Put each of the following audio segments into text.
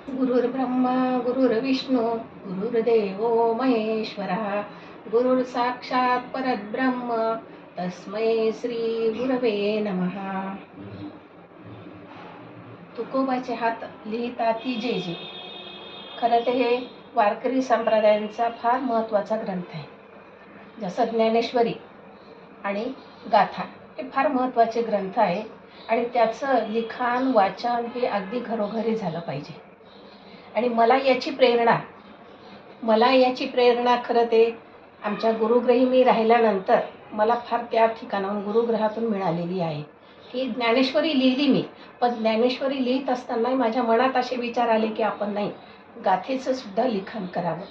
गुरुर्ब्रह्मा गुरुर्विष्णू गुरुर्देवो महेश्वरः गुरुर् साक्षात् परब्रह्म तस्मै श्री गुरवे नमः. तुकोबाचे हात लिहिताती जे जे. खरं तर हे वारकरी संप्रदायांचा फार महत्त्वाचा ग्रंथ आहे. जसं ज्ञानेश्वरी आणि गाथा हे फार महत्त्वाचे ग्रंथ आहे आणि त्याचं लिखाण वाचन हे अगदी घरोघरी झालं पाहिजे. आणि मला याची प्रेरणा खरं ते आमच्या गुरुग्रही मी राहिल्यानंतर मला फार त्या ठिकाणाहून गुरुग्रहातून मिळालेली आहे की ज्ञानेश्वरी लिहिली मी, पण ज्ञानेश्वरी लिहित असताना माझ्या मनात असे विचार आले की आपण नाही गाथेचं सुद्धा लिखाण करावं.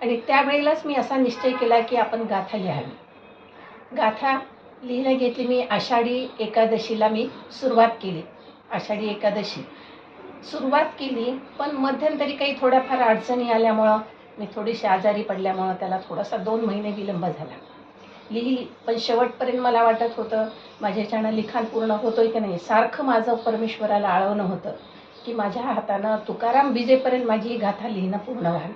आणि त्यावेळेलाच मी असा निश्चय केला की आपण गाथा लिहावी. गाथा लिहायला घेतली मी. आषाढी एकादशीला मी सुरुवात केली. आषाढी एकादशी सुरुवात केली, पण मध्यंतरी काही थोड्याफार अडचणी आल्यामुळं मी थोडीशी आजारी पडल्यामुळं त्याला थोडासा 2 महिने विलंब झाला. लिहिली, पण शेवटपर्यंत मला वाटत होतं माझ्याच्यानं लिखाण पूर्ण होतोय की नाही. सारखं माझं परमेश्वराला आळवणं होतं की माझ्या हातानं तुकाराम बीजेपर्यंत माझी ही गाथा लिहिणं पूर्ण व्हावी.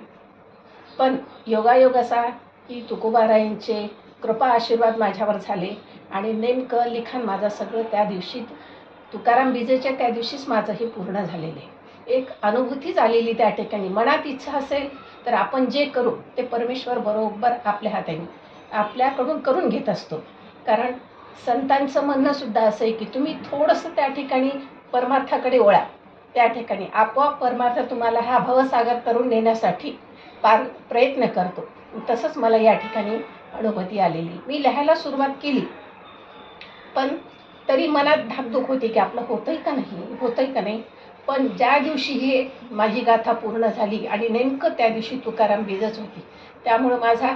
पण योगायोग असा की तुकोबारायांचे कृपा आशीर्वाद माझ्यावर झाले आणि नेमकं लिखाण माझं सगळं त्या दिवशी तुकाराम बीजेच्या त्या दिवशीच माझं हे पूर्ण झालेलं आहे. एक अनुभूतीच आलेली त्या ठिकाणी. मनात इच्छा असेल तर आपण जे करू ते परमेश्वर बरोबर आपल्या हाताने आपल्याकडून करून घेत असतो. कारण संतांचं म्हणणं सुद्धा असं आहे की तुम्ही थोडंसं त्या ठिकाणी परमार्थाकडे वळा, त्या ठिकाणी आपोआप परमार्थ तुम्हाला हा भवसागर करून नेण्यासाठी प्रयत्न करतो. तसंच मला या ठिकाणी अनुभूती आलेली. मी लिहायला सुरुवात केली, पण तरी मनात धाकधूक होती की आपलं होतंय का नाही. पण ज्या दिवशी ही माझी गाथा पूर्ण झाली आणि नेमकं त्या दिवशी तुकाराम बीजच होती, त्यामुळं माझा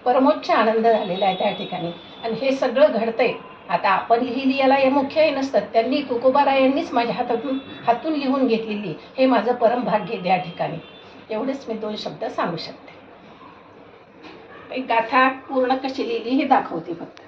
परमोच्च आनंद झालेला आहे त्या ठिकाणी. आणि हे सगळं घडतंय. आता आपण लिहिली याला हे मुख्य हे नसतं, त्यांनी तुकोबारायांनीच माझ्या हातून लिहून घेतलेली. हे माझं परम भाग्य त्या ठिकाणी. एवढेच मी 2 शब्द सांगू शकते. एक गाथा पूर्ण कशी लिहिली हे दाखवते फक्त.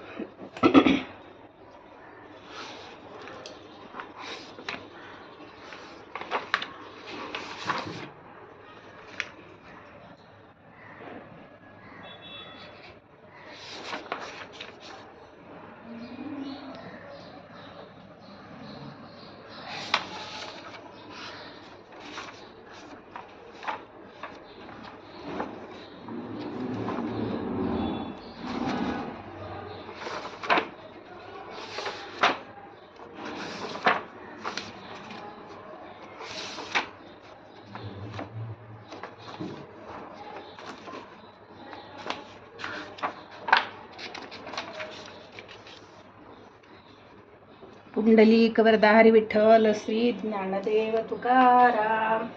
पुंडलिक वरदाहरी विठ्ठल श्री ज्ञानदेव तुकाराम.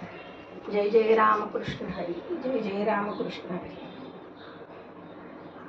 जय जय रामकृष्ण हरी. जय जय रामकृष्ण हरी.